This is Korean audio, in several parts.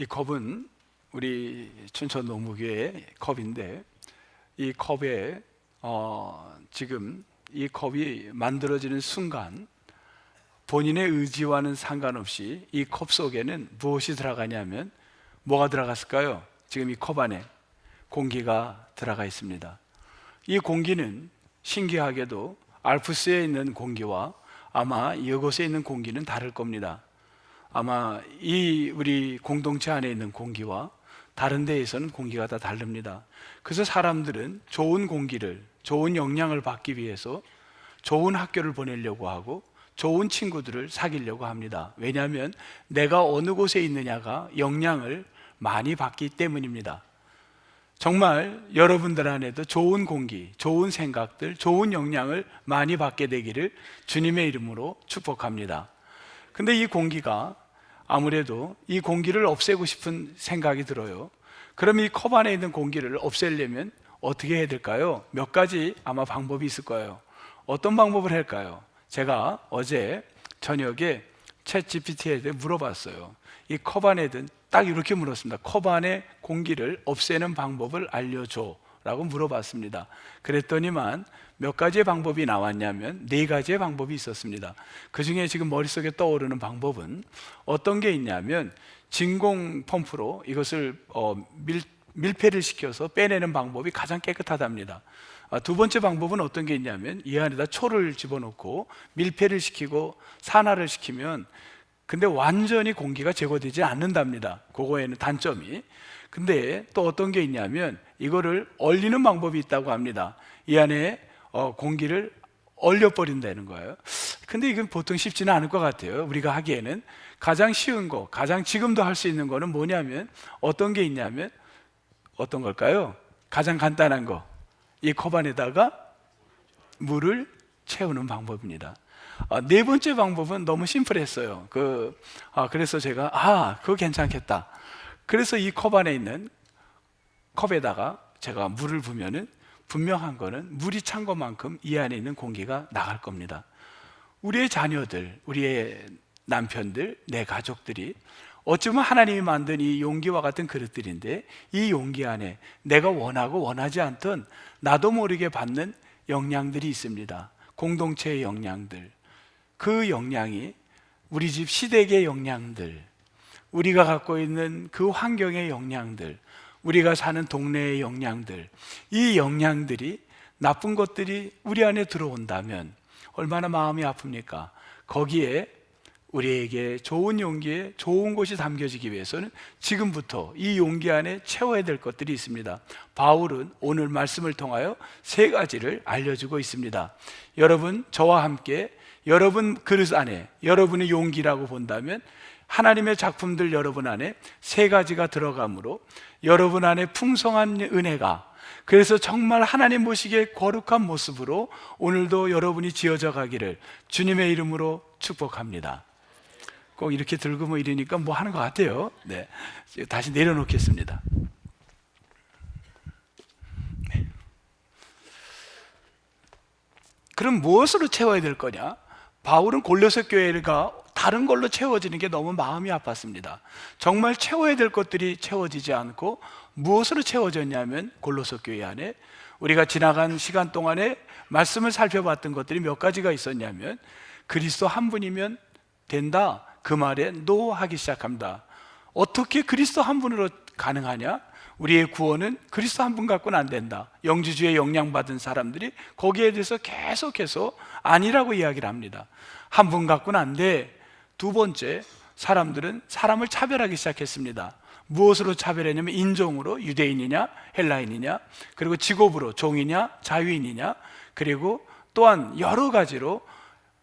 이 컵은 우리 춘천 농무교의 컵인데, 이 컵에 지금 이 컵이 만들어지는 순간 본인의 의지와는 상관없이 이 컵 속에는 무엇이 들어가냐면, 뭐가 들어갔을까요? 지금 이 컵 안에 공기가 들어가 있습니다. 이 공기는 신기하게도 알프스에 있는 공기와 아마 이곳에 있는 공기는 다를 겁니다. 아마 이 우리 공동체 안에 있는 공기와 다른 데에서는 공기가 다 다릅니다. 그래서 사람들은 좋은 공기를, 좋은 영향을 받기 위해서 좋은 학교를 보내려고 하고 좋은 친구들을 사귀려고 합니다. 왜냐하면 내가 어느 곳에 있느냐가 영향을 많이 받기 때문입니다. 정말 여러분들 안에도 좋은 공기, 좋은 생각들, 좋은 영향을 많이 받게 되기를 주님의 이름으로 축복합니다. 근데 이 공기가, 아무래도 이 공기를 없애고 싶은 생각이 들어요. 그럼 이 컵 안에 있는 공기를 없애려면 어떻게 해야 될까요? 몇 가지 아마 방법이 있을 거예요. 어떤 방법을 할까요? 제가 어제 저녁에 챗 GPT에 대해 물어봤어요. 이 컵 안에 딱 이렇게 물었습니다. 컵 안에 공기를 없애는 방법을 알려줘 라고 물어봤습니다. 그랬더니만 몇 가지의 방법이 나왔냐면 4가지의 방법이 있었습니다. 그 중에 지금 머릿속에 떠오르는 방법은 어떤 게 있냐면, 진공 펌프로 이것을 밀폐를 시켜서 빼내는 방법이 가장 깨끗하답니다. 두 번째 방법은 어떤 게 있냐면, 이 안에다 초를 집어넣고 밀폐를 시키고 산화를 시키면, 근데 완전히 공기가 제거되지 않는답니다. 그거에는 단점이. 근데 또 어떤 게 있냐면, 이거를 얼리는 방법이 있다고 합니다. 이 안에 공기를 얼려버린다는 거예요. 근데 이건 보통 쉽지는 않을 것 같아요. 우리가 하기에는 가장 쉬운 거, 가장 지금도 할 수 있는 거는 뭐냐면, 어떤 게 있냐면, 어떤 걸까요? 가장 간단한 거, 이 컵 안에다가 물을 채우는 방법입니다. 4번째 방법은 너무 심플했어요. 그래서 제가 그거 괜찮겠다. 그래서 이 컵 안에 있는 컵에다가 제가 물을 부으면은 분명한 거는 물이 찬 것만큼 이 안에 있는 공기가 나갈 겁니다. 우리의 자녀들, 우리의 남편들, 내 가족들이 어찌 보면 하나님이 만든 이 용기와 같은 그릇들인데, 이 용기 안에 내가 원하고 원하지 않던 나도 모르게 받는 영향들이 있습니다. 공동체의 영향들, 그 영향이 우리 집 시댁의 영향들, 우리가 갖고 있는 그 환경의 영향들, 우리가 사는 동네의 영향들, 이 영향들이, 나쁜 것들이 우리 안에 들어온다면 얼마나 마음이 아픕니까? 거기에 우리에게 좋은 용기에 좋은 것이 담겨지기 위해서는 지금부터 이 용기 안에 채워야 될 것들이 있습니다. 바울은 오늘 말씀을 통하여 3가지를 알려주고 있습니다. 여러분, 저와 함께 여러분 그릇 안에, 여러분의 용기라고 본다면 하나님의 작품들 여러분 안에 3가지가 들어가므로 여러분 안에 풍성한 은혜가, 그래서 정말 하나님 보시기에 거룩한 모습으로 오늘도 여러분이 지어져 가기를 주님의 이름으로 축복합니다. 꼭 이렇게 들고 뭐 이러니까 뭐 하는 것 같아요. 네, 다시 내려놓겠습니다. 그럼 무엇으로 채워야 될 거냐? 바울은 골로새 교회가 다른 걸로 채워지는 게 너무 마음이 아팠습니다. 정말 채워야 될 것들이 채워지지 않고 무엇으로 채워졌냐면, 골로새 교회 안에 우리가 지나간 시간 동안에 말씀을 살펴봤던 것들이 몇 가지가 있었냐면, 그리스도 한 분이면 된다, 그 말에 노하기 시작합니다. 어떻게 그리스도 한 분으로 가능하냐? 우리의 구원은 그리스도 한 분 갖고는 안 된다. 영지주의 영향받은 사람들이 거기에 대해서 계속해서 아니라고 이야기를 합니다. 한 분 갖고는 안 돼. 2번째, 사람들은 사람을 차별하기 시작했습니다. 무엇으로 차별했냐면, 인종으로 유대인이냐 헬라인이냐, 그리고 직업으로 종이냐 자유인이냐, 그리고 또한 여러 가지로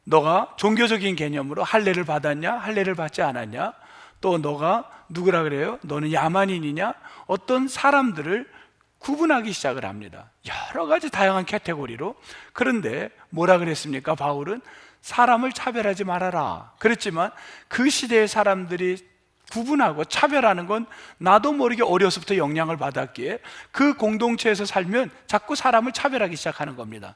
너가 종교적인 개념으로 할례를 받았냐 할례를 받지 않았냐, 또 너가 누구라 그래요? 너는 야만인이냐, 어떤 사람들을 구분하기 시작을 합니다. 여러 가지 다양한 카테고리로. 그런데 뭐라 그랬습니까? 바울은 사람을 차별하지 말아라 그랬지만, 그 시대의 사람들이 구분하고 차별하는 건 나도 모르게 어려서부터 영향을 받았기에 그 공동체에서 살면 자꾸 사람을 차별하기 시작하는 겁니다.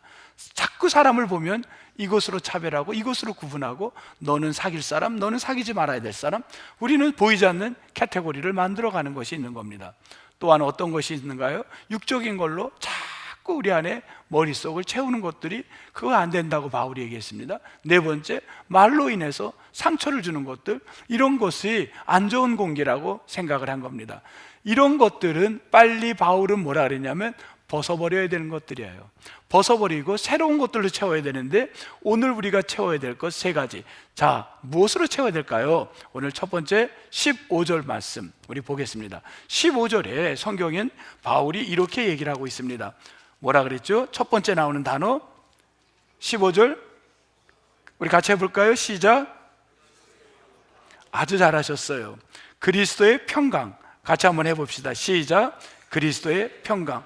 자꾸 사람을 보면 이것으로 차별하고 이것으로 구분하고 너는 사귈 사람, 너는 사귀지 말아야 될 사람, 우리는 보이지 않는 카테고리를 만들어가는 것이 있는 겁니다. 또한 어떤 것이 있는가요? 육적인 걸로 자꾸 우리 안에 머릿속을 채우는 것들이 그거 안 된다고 바울이 얘기했습니다. 네 번째, 말로 인해서 상처를 주는 것들, 이런 것이 안 좋은 공기라고 생각을 한 겁니다. 이런 것들은 빨리 바울은 뭐라 그랬냐면 벗어버려야 되는 것들이에요. 벗어버리고 새로운 것들로 채워야 되는데 오늘 우리가 채워야 될 것 세 가지. 자, 무엇으로 채워야 될까요? 오늘 첫 번째 15절 말씀 우리 보겠습니다. 15절에 성경엔 바울이 이렇게 얘기를 하고 있습니다. 뭐라 그랬죠? 첫 번째 나오는 단어 15절 우리 같이 해볼까요? 시작. 아주 잘하셨어요. 그리스도의 평강. 같이 한번 해봅시다. 시작. 그리스도의 평강.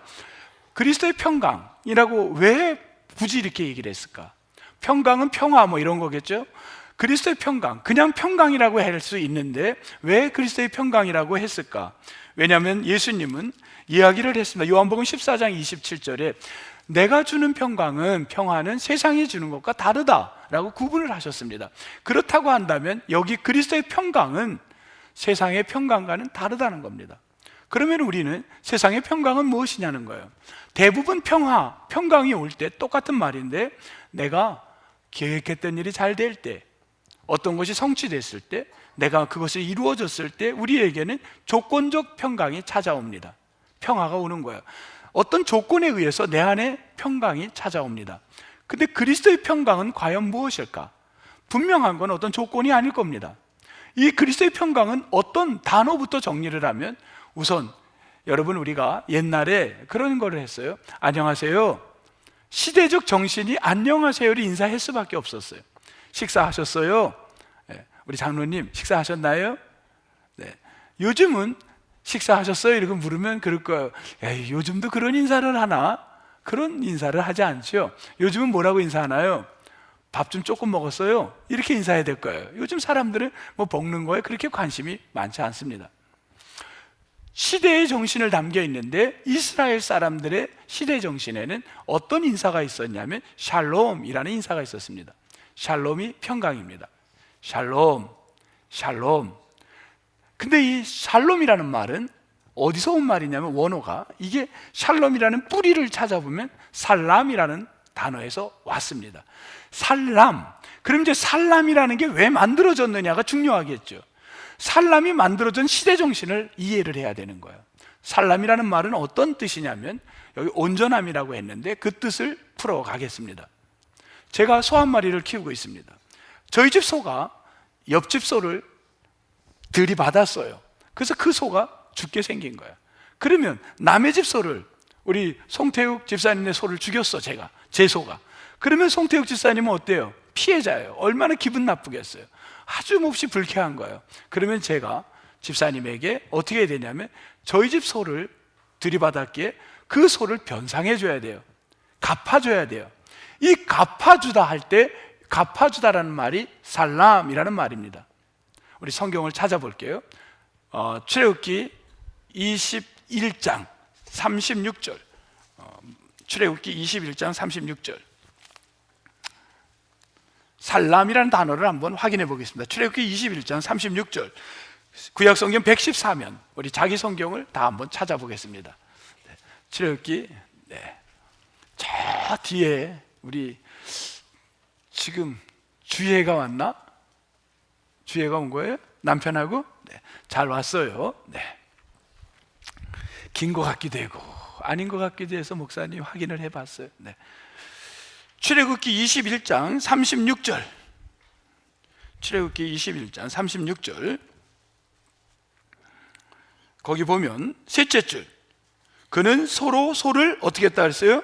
그리스도의 평강이라고 왜 굳이 이렇게 얘기를 했을까? 평강은 평화 뭐 이런 거겠죠? 그리스도의 평강, 그냥 평강이라고 할 수 있는데 왜 그리스도의 평강이라고 했을까? 왜냐하면 예수님은 이야기를 했습니다. 요한복음 14장 27절에 내가 주는 평화는 세상이 주는 것과 다르다라고 구분을 하셨습니다. 그렇다고 한다면 여기 그리스도의 평강은 세상의 평강과는 다르다는 겁니다. 그러면 우리는 세상의 평강은 무엇이냐는 거예요. 대부분 평강이 올 때 똑같은 말인데 내가 계획했던 일이 잘 될 때, 어떤 것이 성취됐을 때, 내가 그것이 이루어졌을 때 우리에게는 조건적 평강이 찾아옵니다. 평화가 오는 거예요. 어떤 조건에 의해서 내 안에 평강이 찾아옵니다. 근데 그리스도의 평강은 과연 무엇일까? 분명한 건 어떤 조건이 아닐 겁니다. 이 그리스도의 평강은 어떤 단어부터 정리를 하면 우선 여러분 우리가 옛날에 그런 거를 했어요. 안녕하세요. 시대적 정신이 안녕하세요를 인사할 수밖에 없었어요. 식사하셨어요? 네. 우리 장로님 식사하셨나요? 네. 요즘은 식사하셨어요? 이렇게 물으면 그럴 거예요. 에이, 요즘도 그런 인사를 하나? 그런 인사를 하지 않죠. 요즘은 뭐라고 인사하나요? 밥 좀 조금 먹었어요? 이렇게 인사해야 될 거예요. 요즘 사람들은 뭐 먹는 거에 그렇게 관심이 많지 않습니다. 시대의 정신을 담겨 있는데 이스라엘 사람들의 시대 정신에는 어떤 인사가 있었냐면 샬롬이라는 인사가 있었습니다. 샬롬이 평강입니다. 샬롬, 샬롬. 근데 이 샬롬이라는 말은 어디서 온 말이냐면 원어가 이게 샬롬이라는 뿌리를 찾아보면 살람이라는 단어에서 왔습니다. 살람. 그럼 이제 살람이라는 게 왜 만들어졌느냐가 중요하겠죠. 살람이 만들어진 시대 정신을 이해를 해야 되는 거예요. 살람이라는 말은 어떤 뜻이냐면 여기 온전함이라고 했는데 그 뜻을 풀어가겠습니다. 제가 소 한 마리를 키우고 있습니다. 저희 집 소가 옆집 소를 들이받았어요. 그래서 그 소가 죽게 생긴 거예요. 그러면 남의 집 소를, 우리 송태욱 집사님의 소를 죽였어, 제가, 제 소가. 그러면 송태욱 집사님은 어때요? 피해자예요. 얼마나 기분 나쁘겠어요. 아주 몹시 불쾌한 거예요. 그러면 제가 집사님에게 어떻게 해야 되냐면 저희 집 소를 들이받았기에 그 소를 변상해 줘야 돼요. 갚아줘야 돼요. 이 갚아주다 할 때 갚아주다라는 말이 살람이라는 말입니다. 우리 성경을 찾아볼게요. 출애굽기 21장 36절. 출애굽기 21장 36절. 살람이라는 단어를 한번 확인해 보겠습니다. 출애굽기 21장 36절. 구약 성경 114면 우리 자기 성경을 다 한번 찾아보겠습니다. 출애굽기 저 뒤에 우리 지금 주혜가 왔나? 주혜가 온 거예요? 남편하고? 네, 잘 왔어요. 네. 긴 것 같기도 하고 아닌 것 같기도 해서 목사님 확인을 해봤어요. 네. 출애굽기 21장 36절. 출애굽기 21장 36절. 거기 보면 셋째 줄. 그는 서로 소를 어떻게 했다 그랬어요?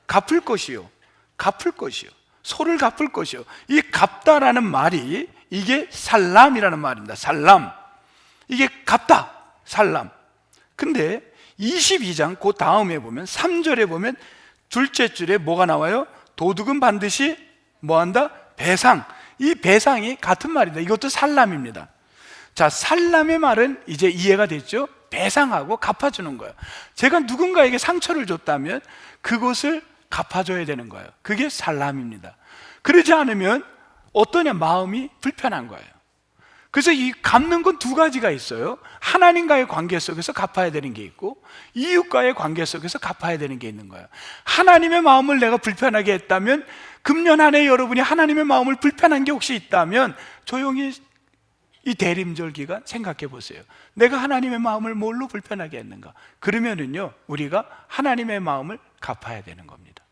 갚을 것이요. 갚을 것이요. 소를 갚을 것이요. 이 갚다라는 말이 이게 살람이라는 말입니다. 살람. 이게 갚다. 살람. 근데 22장 그 다음에 보면 3절에 보면 둘째 줄에 뭐가 나와요? 도둑은 반드시 뭐한다? 배상. 이 배상이 같은 말입니다. 이것도 살람입니다. 자, 살람의 말은 이제 이해가 됐죠? 배상하고 갚아주는 거예요. 제가 누군가에게 상처를 줬다면 그것을 갚아줘야 되는 거예요. 그게 살람입니다. 그러지 않으면 어떠냐? 마음이 불편한 거예요. 그래서 이 갚는 건 두 가지가 있어요. 하나님과의 관계 속에서 갚아야 되는 게 있고, 이웃과의 관계 속에서 갚아야 되는 게 있는 거예요. 하나님의 마음을 내가 불편하게 했다면, 금년 한 해 여러분이 하나님의 마음을 불편한 게 혹시 있다면 조용히 이 대림절 기간 생각해 보세요. 내가 하나님의 마음을 뭘로 불편하게 했는가? 그러면은요, 우리가 하나님의 마음을 갚아야 되는 겁니다.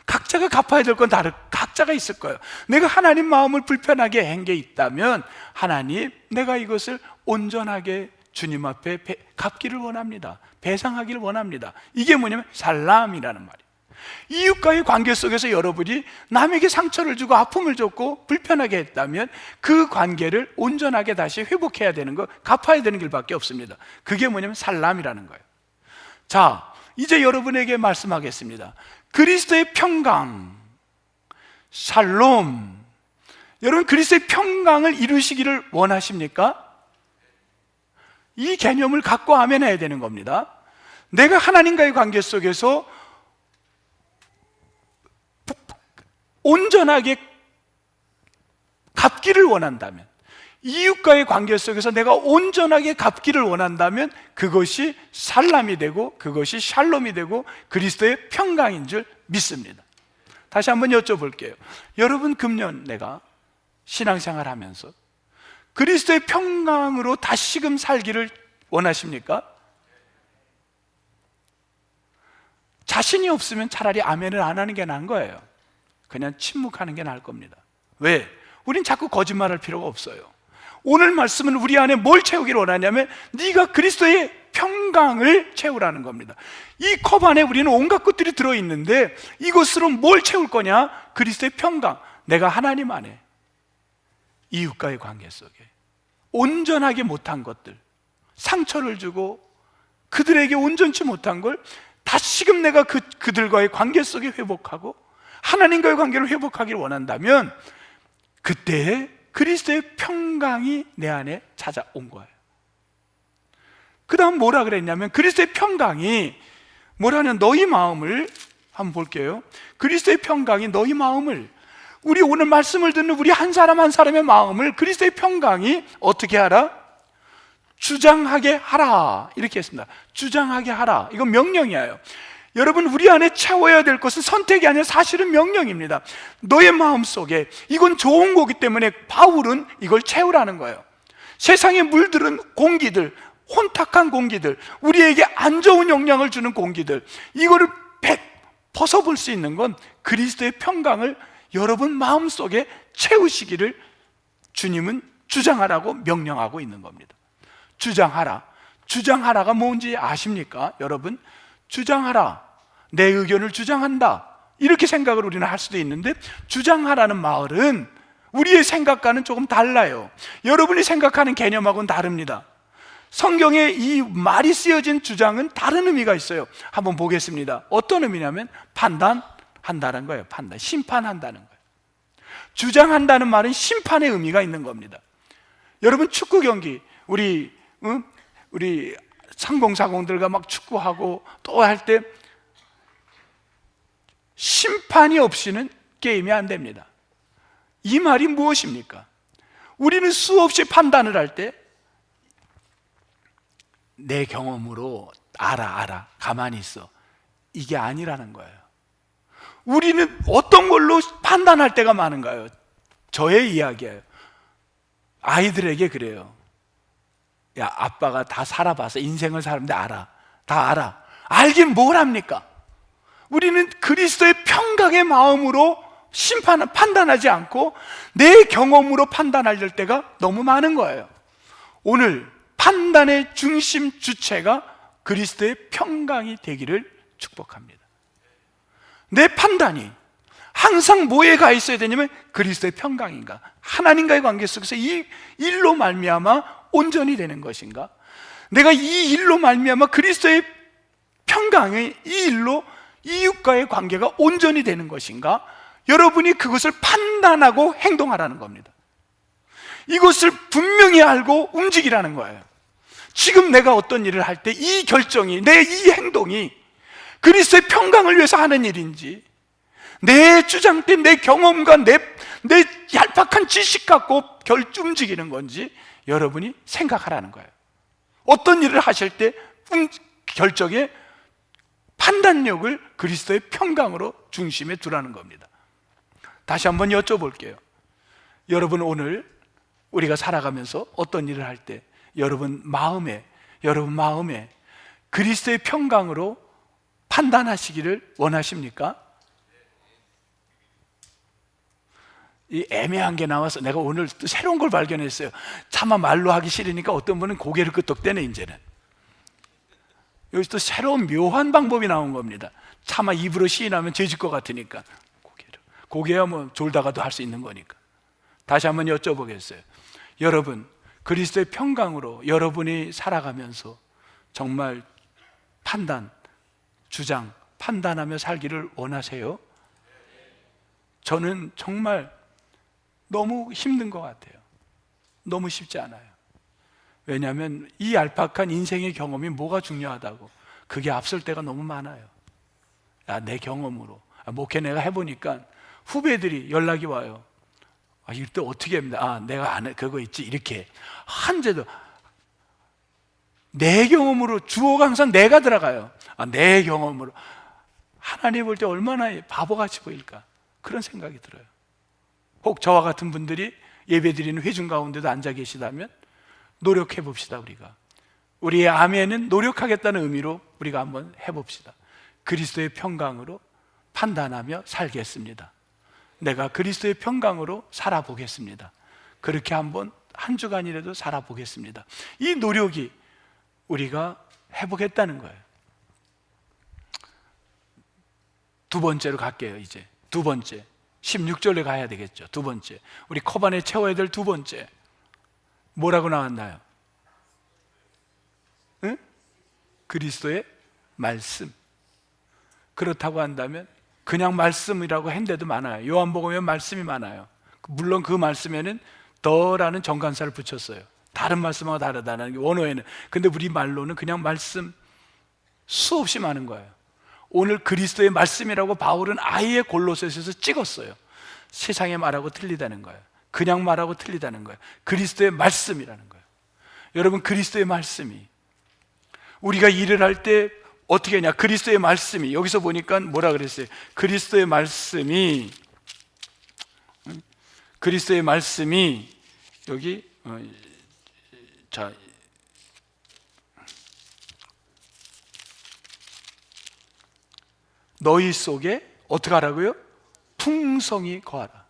각자가 갚아야 될 건 각자가 있을 거예요. 내가 하나님 마음을 불편하게 한 게 있다면, 하나님, 내가 이것을 온전하게 주님 앞에 갚기를 원합니다. 배상하기를 원합니다. 이게 뭐냐면 살람이라는 말이에요. 이웃과의 관계 속에서 여러분이 남에게 상처를 주고 아픔을 줬고 불편하게 했다면 그 관계를 온전하게 다시 회복해야 되는 거, 갚아야 되는 길밖에 없습니다. 그게 뭐냐면 살람이라는 거예요. 자, 이제 여러분에게 말씀하겠습니다. 그리스도의 평강, 샬롬. 여러분, 그리스도의 평강을 이루시기를 원하십니까? 이 개념을 갖고 아멘 해야 되는 겁니다. 내가 하나님과의 관계 속에서 온전하게 갚기를 원한다면, 이웃과의 관계 속에서 내가 온전하게 갚기를 원한다면 그것이 살람이 되고 그것이 샬롬이 되고 그리스도의 평강인 줄 믿습니다. 다시 한번 여쭤볼게요. 여러분, 금년 내가 신앙생활 하면서 그리스도의 평강으로 다시금 살기를 원하십니까? 자신이 없으면 차라리 아멘을 안 하는 게 나은 거예요. 그냥 침묵하는 게 나을 겁니다. 왜? 우린 자꾸 거짓말할 필요가 없어요. 오늘 말씀은 우리 안에 뭘 채우기를 원하냐면 네가 그리스도의 평강을 채우라는 겁니다. 이 컵 안에 우리는 온갖 것들이 들어있는데 이것으로 뭘 채울 거냐? 그리스도의 평강. 내가 하나님 안에, 이웃과의 관계 속에 온전하게 못한 것들, 상처를 주고 그들에게 온전치 못한 걸 다시금 내가 그들과의 관계 속에 회복하고 하나님과의 관계를 회복하기를 원한다면 그때 그리스도의 평강이 내 안에 찾아온 거예요. 그 다음 뭐라 그랬냐면 그리스도의 평강이 뭐라는, 너희 마음을 한번 볼게요. 그리스도의 평강이 너희 마음을, 우리 오늘 말씀을 듣는 우리 한 사람 한 사람의 마음을 그리스도의 평강이 어떻게 하라? 주장하게 하라. 이렇게 했습니다. 주장하게 하라. 이건 명령이에요. 여러분, 우리 안에 채워야 될 것은 선택이 아니라 사실은 명령입니다. 너의 마음속에, 이건 좋은 거기 때문에 바울은 이걸 채우라는 거예요. 세상에 물들은 공기들, 혼탁한 공기들, 우리에게 안 좋은 영향을 주는 공기들, 이거를 벗어볼 수 있는 건 그리스도의 평강을 여러분 마음속에 채우시기를 주님은 주장하라고 명령하고 있는 겁니다. 주장하라. 주장하라가 뭔지 아십니까? 여러분, 주장하라, 내 의견을 주장한다, 이렇게 생각을 우리는 할 수도 있는데, 주장하라는 말은 우리의 생각과는 조금 달라요. 여러분이 생각하는 개념하고는 다릅니다. 성경에 이 말이 쓰여진 주장은 다른 의미가 있어요. 한번 보겠습니다. 어떤 의미냐면 판단한다는 거예요. 판단, 심판한다는 거예요. 주장한다는 말은 심판의 의미가 있는 겁니다. 여러분, 축구 경기, 우리 상공사공들과 막 축구하고 또 할 때 심판이 없이는 게임이 안 됩니다. 이 말이 무엇입니까? 우리는 수없이 판단을 할 때 내 경험으로 알아, 가만히 있어, 이게 아니라는 거예요. 우리는 어떤 걸로 판단할 때가 많은가요? 저의 이야기예요. 아이들에게 그래요. 야, 아빠가 다 살아봐서 인생을 사는데 알아. 다 알아. 알긴 뭘 합니까? 우리는 그리스도의 평강의 마음으로 판단하지 않고 내 경험으로 판단할 때가 너무 많은 거예요. 오늘 판단의 중심 주체가 그리스도의 평강이 되기를 축복합니다. 내 판단이 항상 뭐에 가 있어야 되냐면 그리스도의 평강인가, 하나님과의 관계 속에서 이 일로 말미암아 온전히 되는 것인가, 내가 이 일로 말미암아 그리스도의 평강의 이 일로 이웃과의 관계가 온전히 되는 것인가, 여러분이 그것을 판단하고 행동하라는 겁니다. 이것을 분명히 알고 움직이라는 거예요. 지금 내가 어떤 일을 할 때 이 결정이, 내 이 행동이 그리스도의 평강을 위해서 하는 일인지, 내 주장된 내 경험과 내 얄팍한 지식 갖고 움직이는 건지 여러분이 생각하라는 거예요. 어떤 일을 하실 때 결정의 판단력을 그리스도의 평강으로 중심에 두라는 겁니다. 다시 한번 여쭤볼게요. 여러분, 오늘 우리가 살아가면서 어떤 일을 할 때 여러분 마음에 그리스도의 평강으로 판단하시기를 원하십니까? 이 애매한 게 나와서 내가 오늘 또 새로운 걸 발견했어요. 차마 말로 하기 싫으니까 어떤 분은 고개를 끄덕대네. 이제는 여기 또 새로운 묘한 방법이 나온 겁니다. 차마 입으로 시인하면 죄질 것 같으니까 고개야 뭐 졸다가도 할 수 있는 거니까. 다시 한번 여쭤보겠어요. 여러분, 그리스도의 평강으로 여러분이 살아가면서 정말 판단하며 살기를 원하세요? 저는 정말 너무 힘든 것 같아요. 너무 쉽지 않아요. 왜냐하면 이 얄팍한 인생의 경험이 뭐가 중요하다고, 그게 앞설 때가 너무 많아요. 내 경험으로 목회 내가 해보니까 후배들이 연락이 와요. 이럴 때 어떻게 합니다. 내가 안 해, 그거 있지, 이렇게 한제도 내 경험으로, 주어가 항상 내가 들어가요. 내 경험으로. 하나님 볼 때 얼마나 바보같이 보일까, 그런 생각이 들어요. 혹 저와 같은 분들이 예배드리는 회중 가운데도 앉아 계시다면 노력해 봅시다. 우리의 아멘은 노력하겠다는 의미로 우리가 한번 해봅시다. 그리스도의 평강으로 판단하며 살겠습니다. 내가 그리스도의 평강으로 살아보겠습니다. 그렇게 한번 한 주간이라도 살아보겠습니다. 이 노력이 우리가 해보겠다는 거예요. 두 번째로 갈게요. 이제 두 번째 16절에 가야 되겠죠. 두 번째, 우리 컵 안에 채워야 될 두 번째, 뭐라고 나왔나요? 응? 그리스도의 말씀. 그렇다고 한다면 그냥 말씀이라고 했는데도 많아요. 요한복음에 말씀이 많아요. 물론 그 말씀에는 더라는 정관사를 붙였어요. 다른 말씀하고 다르다는 게 원어에는. 근데 우리 말로는 그냥 말씀 수없이 많은 거예요. 오늘 그리스도의 말씀이라고 바울은 아예 골로새서에서 찍었어요. 세상의 말하고 틀리다는 거예요. 그냥 말하고 틀리다는 거예요. 그리스도의 말씀이라는 거예요. 여러분, 그리스도의 말씀이, 우리가 일을 할 때 어떻게 하냐, 그리스도의 말씀이, 여기서 보니까 뭐라 그랬어요? 그리스도의 말씀이 여기 너희 속에 어떻게 하라고요? 풍성이 거하라.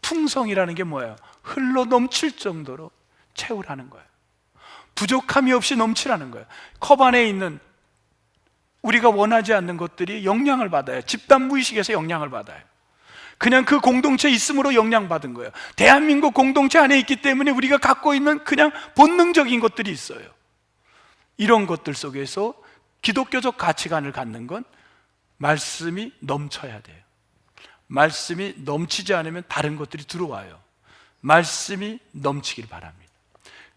풍성이라는 게 뭐예요? 흘러 넘칠 정도로 채우라는 거예요. 부족함이 없이 넘치라는 거예요. 컵 안에 있는 우리가 원하지 않는 것들이 영향을 받아요. 집단 무의식에서 영향을 받아요. 그냥 그 공동체에 있음으로 영향받은 거예요. 대한민국 공동체 안에 있기 때문에 우리가 갖고 있는 그냥 본능적인 것들이 있어요. 이런 것들 속에서 기독교적 가치관을 갖는 건 말씀이 넘쳐야 돼요. 말씀이 넘치지 않으면 다른 것들이 들어와요. 말씀이 넘치길 바랍니다.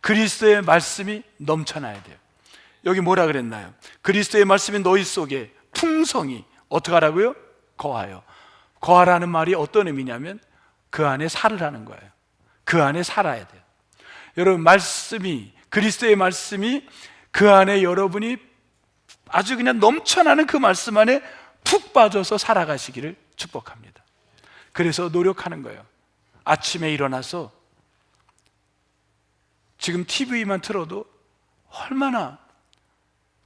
그리스도의 말씀이 넘쳐나야 돼요. 여기 뭐라 그랬나요? 그리스도의 말씀이 너희 속에 풍성히 어떻게 하라고요? 거하여. 거하라는 말이 어떤 의미냐면 그 안에 살으라는 거예요. 그 안에 살아야 돼요. 여러분, 그리스도의 말씀이 그 안에 여러분이 아주 그냥 넘쳐나는 그 말씀 안에 푹 빠져서 살아가시기를 축복합니다. 그래서 노력하는 거예요. 아침에 일어나서 지금 TV만 틀어도 얼마나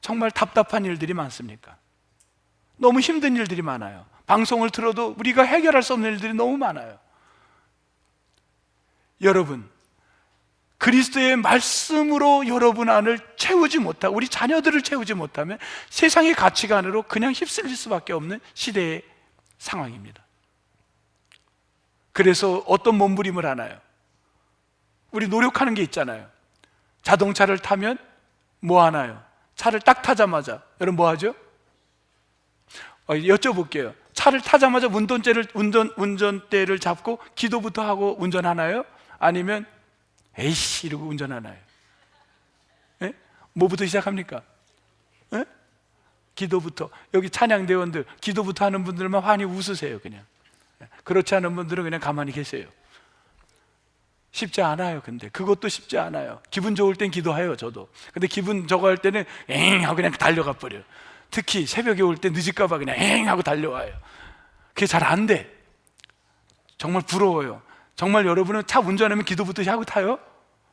정말 답답한 일들이 많습니까? 너무 힘든 일들이 많아요. 방송을 틀어도 우리가 해결할 수 없는 일들이 너무 많아요. 여러분, 그리스도의 말씀으로 여러분 안을 채우지 못하고 우리 자녀들을 채우지 못하면 세상의 가치관으로 그냥 휩쓸릴 수밖에 없는 시대의 상황입니다. 그래서 어떤 몸부림을 하나요? 우리 노력하는 게 있잖아요. 자동차를 타면 뭐 하나요? 차를 딱 타자마자 여러분 뭐 하죠? 여쭤볼게요. 차를 타자마자 운전대를 잡고 기도부터 하고 운전하나요? 아니면 에이씨 이러고 운전하나요? 예? 뭐부터 시작합니까? 예? 기도부터. 여기 찬양대원들 기도부터 하는 분들만 환히 웃으세요. 그냥. 그렇지 않은 분들은 그냥 가만히 계세요. 쉽지 않아요. 근데 그것도 쉽지 않아요. 기분 좋을 땐 기도해요, 저도. 근데 기분 저거 할 때는 엥 하고 그냥 달려가 버려요. 특히 새벽에 올 때 늦을까 봐 그냥 엥 하고 달려와요. 그게 잘 안 돼. 정말 부러워요. 정말 여러분은 차 운전하면 기도부터 하고 타요?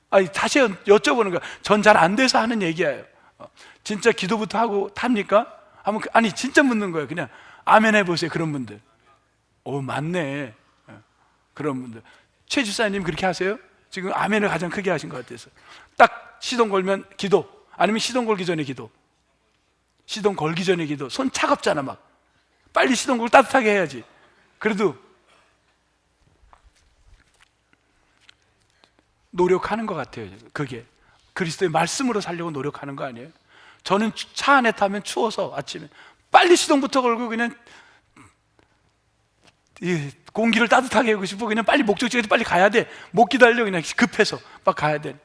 아니, 다시 여쭤보는 거야. 전 잘 안 돼서 하는 얘기예요. 진짜 기도부터 하고 탑니까? 아니, 진짜 묻는 거예요. 그냥 아멘 해보세요. 그런 분들. 오, 맞네. 그런 분들. 최 주사님 그렇게 하세요? 지금 아멘을 가장 크게 하신 것 같아서. 딱 시동 걸면 기도, 아니면 시동 걸기 전에 기도. 시동 걸기 전에 기도. 손 차갑잖아 막. 빨리 시동 걸고 따뜻하게 해야지. 그래도 노력하는 것 같아요. 그게 그리스도의 말씀으로 살려고 노력하는 거 아니에요? 저는 차 안에 타면 추워서 아침에 빨리 시동부터 걸고 그냥 공기를 따뜻하게 하고 싶어. 그냥 빨리 목적지에 빨리 가야 돼. 못 기다려. 그냥 급해서 막 가야 돼.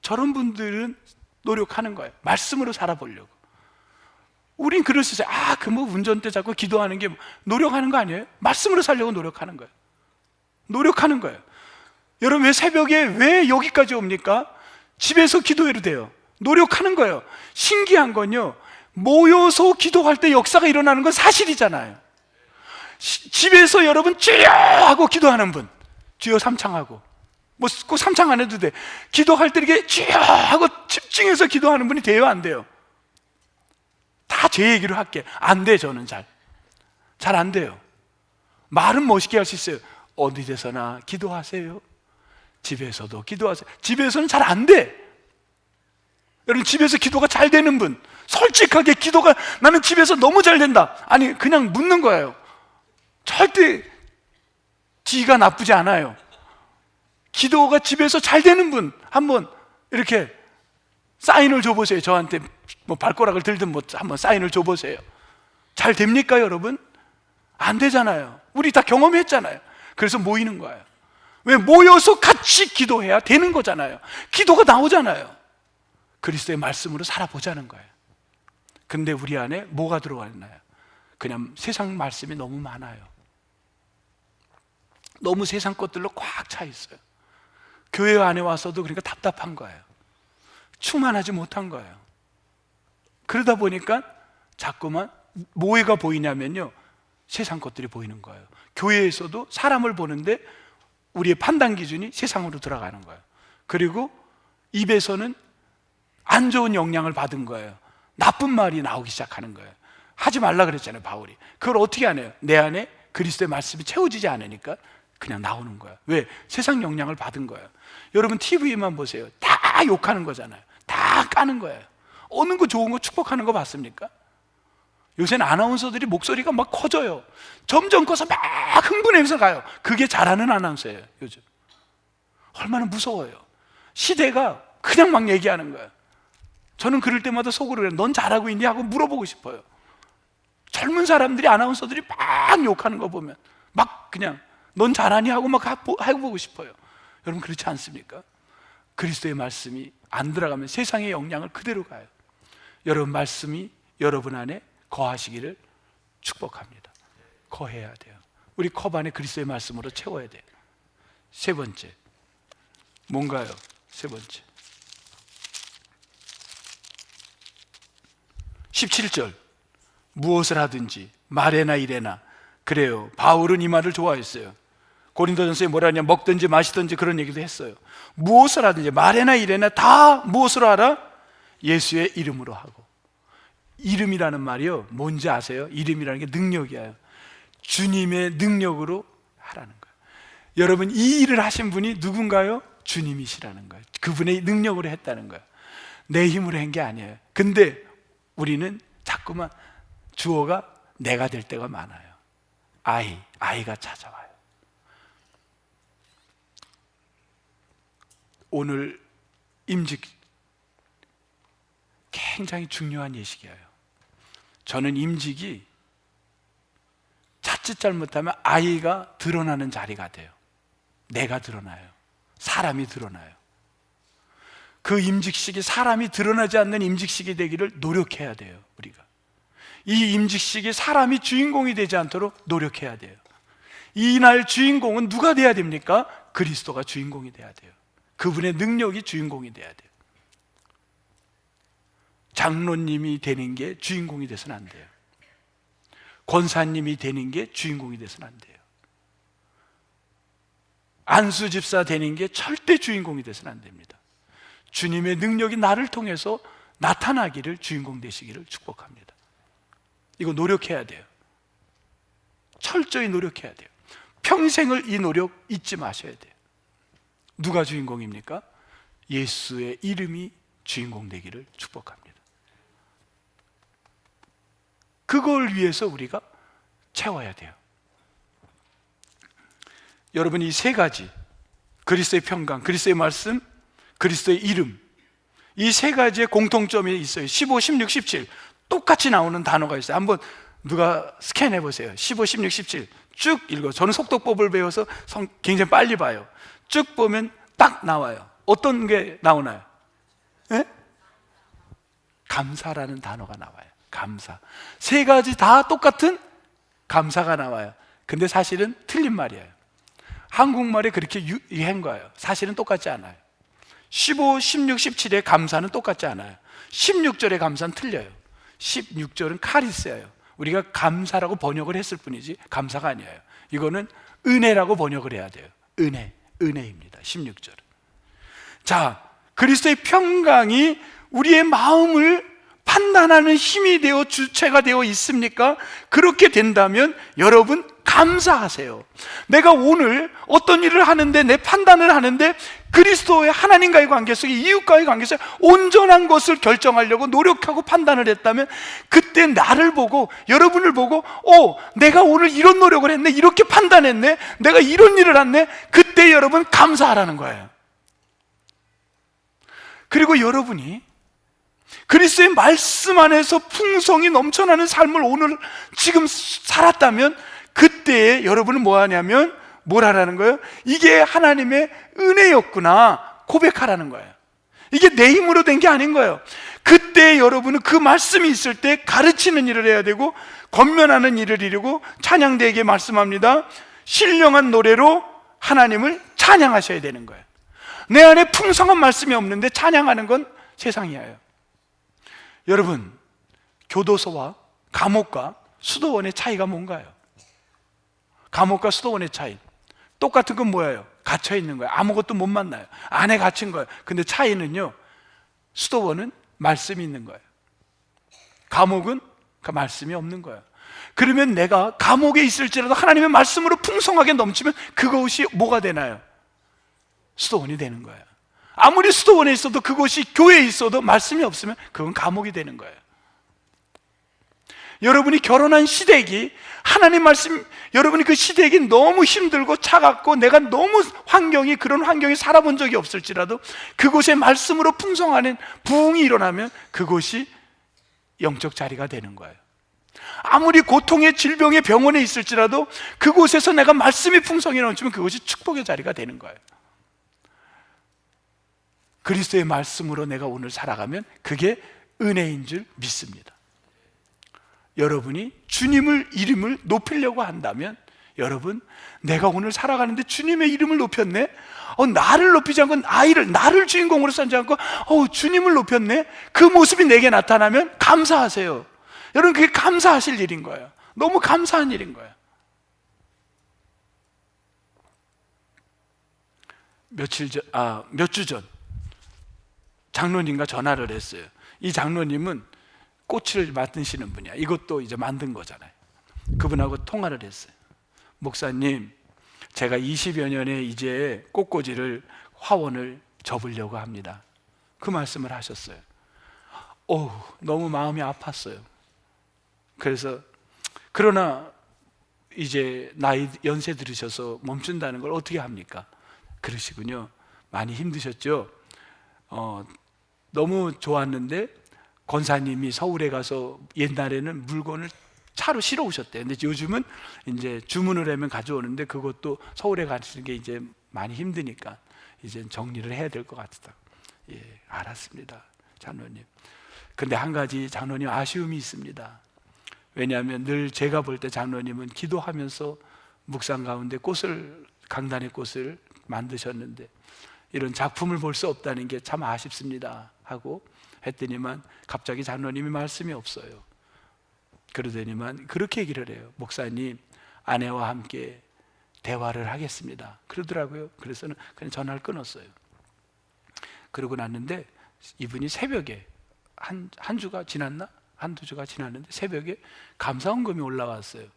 저런 분들은 노력하는 거예요. 말씀으로 살아보려고. 우린 그럴 수 있어요. 그 뭐 운전대 잡고 기도하는 게 노력하는 거 아니에요? 말씀으로 살려고 노력하는 거예요. 노력하는 거예요. 여러분, 왜 새벽에 왜 여기까지 옵니까? 집에서 기도해도 돼요. 노력하는 거예요. 신기한 건요, 모여서 기도할 때 역사가 일어나는 건 사실이잖아요. 집에서 여러분 주여 하고 기도하는 분, 주여 삼창하고, 뭐 꼭 삼창 안 해도 돼. 기도할 때 이렇게 주여 하고 집중해서 기도하는 분이 돼요, 안 돼요? 다 제 얘기로 할게. 안 돼. 저는 잘 안 돼요. 말은 멋있게 할 수 있어요. 어디 데서나 기도하세요. 집에서도 기도하세요. 집에서는 잘 안 돼. 여러분, 집에서 기도가 잘 되는 분, 솔직하게 기도가 나는 집에서 너무 잘 된다. 아니, 그냥 묻는 거예요. 절대 지가 나쁘지 않아요. 기도가 집에서 잘 되는 분 한번 이렇게 사인을 줘보세요. 저한테 뭐 발가락을 들든 뭐 한번 사인을 줘보세요. 잘 됩니까, 여러분? 안 되잖아요. 우리 다 경험했잖아요. 그래서 모이는 거예요. 왜? 모여서 같이 기도해야 되는 거잖아요. 기도가 나오잖아요. 그리스도의 말씀으로 살아보자는 거예요. 근데 우리 안에 뭐가 들어와 있나요? 그냥 세상 말씀이 너무 많아요. 너무 세상 것들로 꽉 차 있어요. 교회 안에 와서도 그러니까 답답한 거예요. 충만하지 못한 거예요. 그러다 보니까 자꾸만 뭐가 보이냐면요, 세상 것들이 보이는 거예요. 교회에서도 사람을 보는데 우리의 판단 기준이 세상으로 들어가는 거예요. 그리고 입에서는 안 좋은 영향을 받은 거예요. 나쁜 말이 나오기 시작하는 거예요. 하지 말라 그랬잖아요, 바울이. 그걸 어떻게 하네요? 내 안에 그리스도의 말씀이 채워지지 않으니까 그냥 나오는 거예요. 왜? 세상 영향을 받은 거예요. 여러분, TV만 보세요. 다 욕하는 거잖아요. 다 까는 거예요. 어느 거 좋은 거 축복하는 거 봤습니까? 요새는 아나운서들이 목소리가 막 커져요. 점점 커서 막 흥분해서 가요. 그게 잘하는 아나운서예요, 요즘. 얼마나 무서워요. 시대가 그냥 막 얘기하는 거예요. 저는 그럴 때마다 속으로 그래요. 넌 잘하고 있니? 하고 물어보고 싶어요. 젊은 사람들이, 아나운서들이 막 욕하는 거 보면 막 그냥 넌 잘하니? 하고 막 해보고 싶어요. 여러분, 그렇지 않습니까? 그리스도의 말씀이 안 들어가면 세상의 영향을 그대로 가요. 여러분, 말씀이 여러분 안에 거하시기를 축복합니다. 거해야 돼요. 우리 컵 안에 그리스도의 말씀으로 채워야 돼요. 세 번째, 뭔가요? 세 번째, 17절, 무엇을 하든지 말에나 일에나. 그래요, 바울은 이 말을 좋아했어요. 고린도전서에 뭐라 하냐, 먹든지 마시든지 그런 얘기도 했어요. 무엇을 하든지 말에나 일에나 다 무엇으로 하라? 예수의 이름으로 하고. 이름이라는 말이요, 뭔지 아세요? 이름이라는 게 능력이에요. 주님의 능력으로 하라는 거예요. 여러분, 이 일을 하신 분이 누군가요? 주님이시라는 거예요. 그분의 능력으로 했다는 거예요. 내 힘으로 한 게 아니에요. 근데 우리는 자꾸만 주어가 내가 될 때가 많아요. 아이가 찾아와요. 오늘 임직 굉장히 중요한 예식이에요. 저는 임직이 자칫 잘못하면 아이가 드러나는 자리가 돼요. 내가 드러나요. 사람이 드러나요. 그 임직식이 사람이 드러나지 않는 임직식이 되기를 노력해야 돼요. 우리가 이 임직식이 사람이 주인공이 되지 않도록 노력해야 돼요. 이날 주인공은 누가 돼야 됩니까? 그리스도가 주인공이 돼야 돼요. 그분의 능력이 주인공이 돼야 돼요. 장로님이 되는 게 주인공이 돼서는 안 돼요. 권사님이 되는 게 주인공이 돼서는 안 돼요. 안수집사 되는 게 절대 주인공이 돼서는 안 됩니다. 주님의 능력이 나를 통해서 나타나기를, 주인공 되시기를 축복합니다. 이거 노력해야 돼요. 철저히 노력해야 돼요. 평생을 이 노력 잊지 마셔야 돼요. 누가 주인공입니까? 예수의 이름이 주인공 되기를 축복합니다. 그걸 위해서 우리가 채워야 돼요. 여러분, 이 세 가지, 그리스도의 평강, 그리스도의 말씀, 그리스도의 이름, 이 세 가지의 공통점이 있어요. 15, 16, 17 똑같이 나오는 단어가 있어요. 한번 누가 스캔해 보세요. 15, 16, 17 쭉 읽어. 저는 속독법을 배워서 굉장히 빨리 봐요. 쭉 보면 딱 나와요. 어떤 게 나오나요? 예? 감사라는 단어가 나와요. 감사. 세 가지 다 똑같은 감사가 나와요. 근데 사실은 틀린 말이에요. 한국말에 그렇게 유행한 거예요. 사실은 똑같지 않아요. 15, 16, 17의 감사는 똑같지 않아요. 16절의 감사는 틀려요. 16절은 카리스예요. 우리가 감사라고 번역을 했을 뿐이지 감사가 아니에요. 이거는 은혜라고 번역을 해야 돼요. 은혜입니다. 16절은. 자, 그리스도의 평강이 우리의 마음을 판단하는 힘이 되어 주체가 되어 있습니까? 그렇게 된다면 여러분 감사하세요. 내가 오늘 어떤 일을 하는데, 내 판단을 하는데 그리스도의 하나님과의 관계 속에, 이웃과의 관계 속에 온전한 것을 결정하려고 노력하고 판단을 했다면 그때 나를 보고, 여러분을 보고 내가 오늘 이런 노력을 했네, 이렇게 판단했네, 내가 이런 일을 했네, 그때 여러분 감사하라는 거예요. 그리고 여러분이 그리스도의 말씀 안에서 풍성이 넘쳐나는 삶을 오늘 지금 살았다면 그때에 여러분은 뭐 하냐면 뭘 하라는 거예요? 이게 하나님의 은혜였구나 고백하라는 거예요. 이게 내 힘으로 된 게 아닌 거예요. 그때 여러분은 그 말씀이 있을 때 가르치는 일을 해야 되고, 권면하는 일을 이루고, 찬양대에게 말씀합니다. 신령한 노래로 하나님을 찬양하셔야 되는 거예요. 내 안에 풍성한 말씀이 없는데 찬양하는 건 세상이에요. 여러분, 교도소와 감옥과 수도원의 차이가 뭔가요? 감옥과 수도원의 차이, 똑같은 건 뭐예요? 갇혀 있는 거예요. 아무것도 못 만나요. 안에 갇힌 거예요. 근데 차이는요, 수도원은 말씀이 있는 거예요. 감옥은 그 말씀이 없는 거예요. 그러면 내가 감옥에 있을지라도 하나님의 말씀으로 풍성하게 넘치면 그것이 뭐가 되나요? 수도원이 되는 거예요. 아무리 수도원에 있어도, 그것이 교회에 있어도 말씀이 없으면 그건 감옥이 되는 거예요. 여러분이 결혼한 시댁이 하나님 말씀, 여러분이 그 시댁이 너무 힘들고 차갑고 내가 너무 그런 환경에 살아본 적이 없을지라도 그곳에 말씀으로 풍성하는 부흥이 일어나면 그곳이 영적 자리가 되는 거예요. 아무리 고통의 질병의 병원에 있을지라도 그곳에서 내가 말씀이 풍성히 넘치면 그것이 축복의 자리가 되는 거예요. 그리스도의 말씀으로 내가 오늘 살아가면 그게 은혜인 줄 믿습니다. 여러분이 주님을 이름을 높이려고 한다면, 여러분, 내가 오늘 살아가는데 주님의 이름을 높였네? 나를 높이지 않고 나를 주인공으로 삼지 않고 주님을 높였네? 그 모습이 내게 나타나면 감사하세요. 여러분, 그게 감사하실 일인 거예요. 너무 감사한 일인 거예요. 몇 주 전 장로님과 전화를 했어요. 이 장로님은 꽃을 만드시는 분이야. 이것도 이제 만든 거잖아요. 그분하고 통화를 했어요. 목사님, 제가 20여 년에 이제 꽃꽂이를, 화원을 접으려고 합니다. 그 말씀을 하셨어요. 너무 마음이 아팠어요. 그래서, 그러나 이제 연세 들으셔서 멈춘다는 걸 어떻게 합니까? 그러시군요. 많이 힘드셨죠? 너무 좋았는데 권사님이 서울에 가서 옛날에는 물건을 차로 실어 오셨대요. 근데 요즘은 이제 주문을 하면 가져오는데 그것도 서울에 가시는 게 이제 많이 힘드니까 이젠 정리를 해야 될 것 같다. 예, 알았습니다, 장로님. 근데 한 가지 장로님 아쉬움이 있습니다. 왜냐하면 늘 제가 볼 때 장로님은 기도하면서 묵상 가운데 강단의 꽃을 만드셨는데 이런 작품을 볼 수 없다는 게 참 아쉽습니다 하고 했더니만 갑자기 장로님이 말씀이 없어요. 그러더니만 그렇게 얘기를 해요. 목사님, 아내와 함께 대화를 하겠습니다 그러더라고요. 그래서는 그냥 전화를 끊었어요. 그러고 났는데 이분이 새벽에 한 주가 지났나? 한두 주가 지났는데 새벽에 감사원금이 올라왔어요.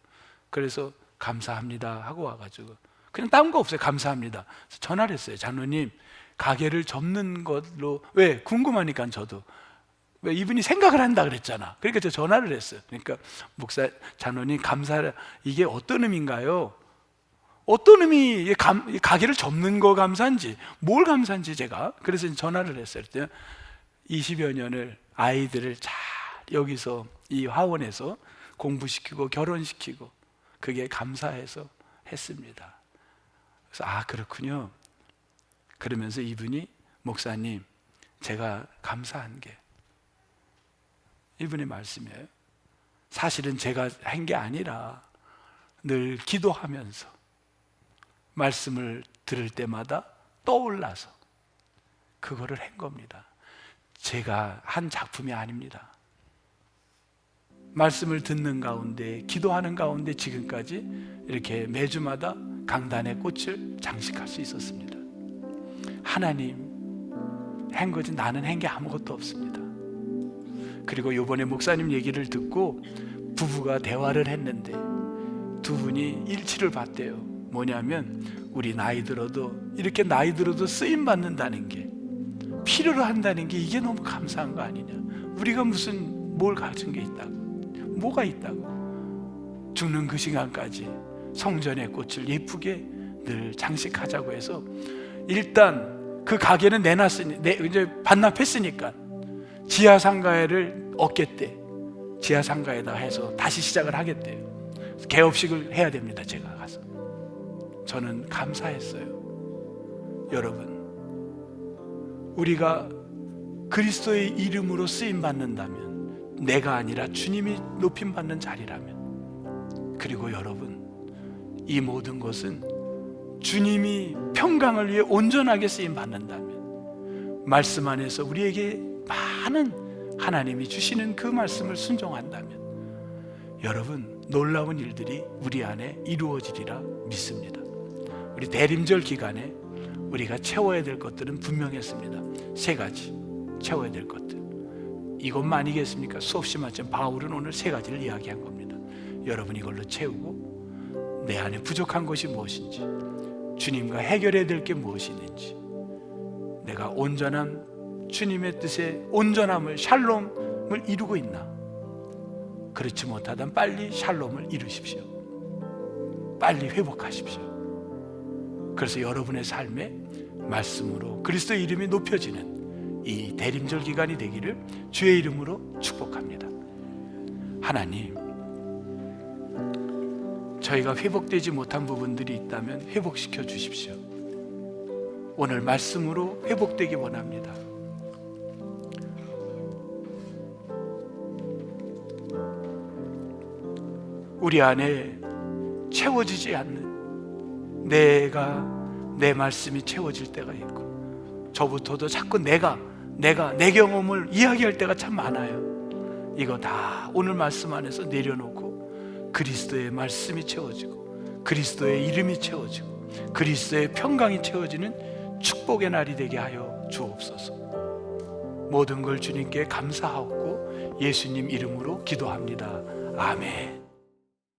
그래서 감사합니다 하고 와가지고 그냥 다른 거 없어요. 감사합니다. 그래서 전화를 했어요. 장로님, 가게를 접는 걸로, 왜? 궁금하니까 저도. 왜? 이분이 생각을 한다 그랬잖아. 그러니까 저 전화를 했어요. 그러니까 목사, 장로님 감사, 이게 어떤 의미인가요? 어떤 의미, 가게를 접는 거 감사한지 뭘 감사한지 제가 그래서 전화를 했어요. 20여 년을 아이들을 잘 여기서 이 화원에서 공부시키고 결혼시키고 그게 감사해서 했습니다. 그래서 아, 그렇군요. 그러면서 이분이 목사님, 제가 감사한 게, 이분의 말씀이에요. 사실은 제가 한 게 아니라 늘 기도하면서 말씀을 들을 때마다 떠올라서 그거를 한 겁니다. 제가 한 작품이 아닙니다. 말씀을 듣는 가운데, 기도하는 가운데 지금까지 이렇게 매주마다 강단의 꽃을 장식할 수 있었습니다. 하나님 한 거지 나는 한 게 아무것도 없습니다. 그리고 이번에 목사님 얘기를 듣고 부부가 대화를 했는데 두 분이 일치를 봤대요. 뭐냐면 우리 나이 들어도 이렇게 나이 들어도 쓰임 받는다는 게, 필요로 한다는 게 이게 너무 감사한 거 아니냐. 우리가 무슨 뭘 가진 게 있다고, 뭐가 있다고. 죽는 그 시간까지 성전의 꽃을 예쁘게 늘 장식하자고 해서 일단 그 가게는 내놨으니 이제 반납했으니까 지하상가를 얻겠대. 지하상가에다 해서 다시 시작을 하겠대요. 개업식을 해야 됩니다. 제가 가서 저는 감사했어요. 여러분, 우리가 그리스도의 이름으로 쓰임 받는다면, 내가 아니라 주님이 높임 받는 자리라면, 그리고 여러분, 이 모든 것은 주님이 평강을 위해 온전하게 쓰임 받는다면, 말씀 안에서 우리에게 많은 하나님이 주시는 그 말씀을 순종한다면 여러분, 놀라운 일들이 우리 안에 이루어지리라 믿습니다. 우리 대림절 기간에 우리가 채워야 될 것들은 분명했습니다. 3가지 채워야 될 것들. 이것만이겠습니까? 수없이 많지만 바울은 오늘 3가지를 이야기한 겁니다. 여러분, 이걸로 채우고 내 안에 부족한 것이 무엇인지, 주님과 해결해야 될 게 무엇이 있는지, 내가 온전한 주님의 뜻의 온전함을, 샬롬을 이루고 있나? 그렇지 못하다면 빨리 샬롬을 이루십시오. 빨리 회복하십시오. 그래서 여러분의 삶에 말씀으로 그리스도의 이름이 높여지는 이 대림절 기간이 되기를 주의 이름으로 축복합니다. 하나님, 저희가 회복되지 못한 부분들이 있다면 회복시켜 주십시오. 오늘 말씀으로 회복되기 원합니다. 우리 안에 채워지지 않는, 내 말씀이 채워질 때가 있고, 저부터도 자꾸 내가 내 경험을 이야기할 때가 참 많아요. 이거 다 오늘 말씀 안에서 내려놓고 그리스도의 말씀이 채워지고 그리스도의 이름이 채워지고 그리스도의 평강이 채워지는 축복의 날이 되게 하여 주옵소서. 모든 걸 주님께 감사하고 예수님 이름으로 기도합니다. 아멘.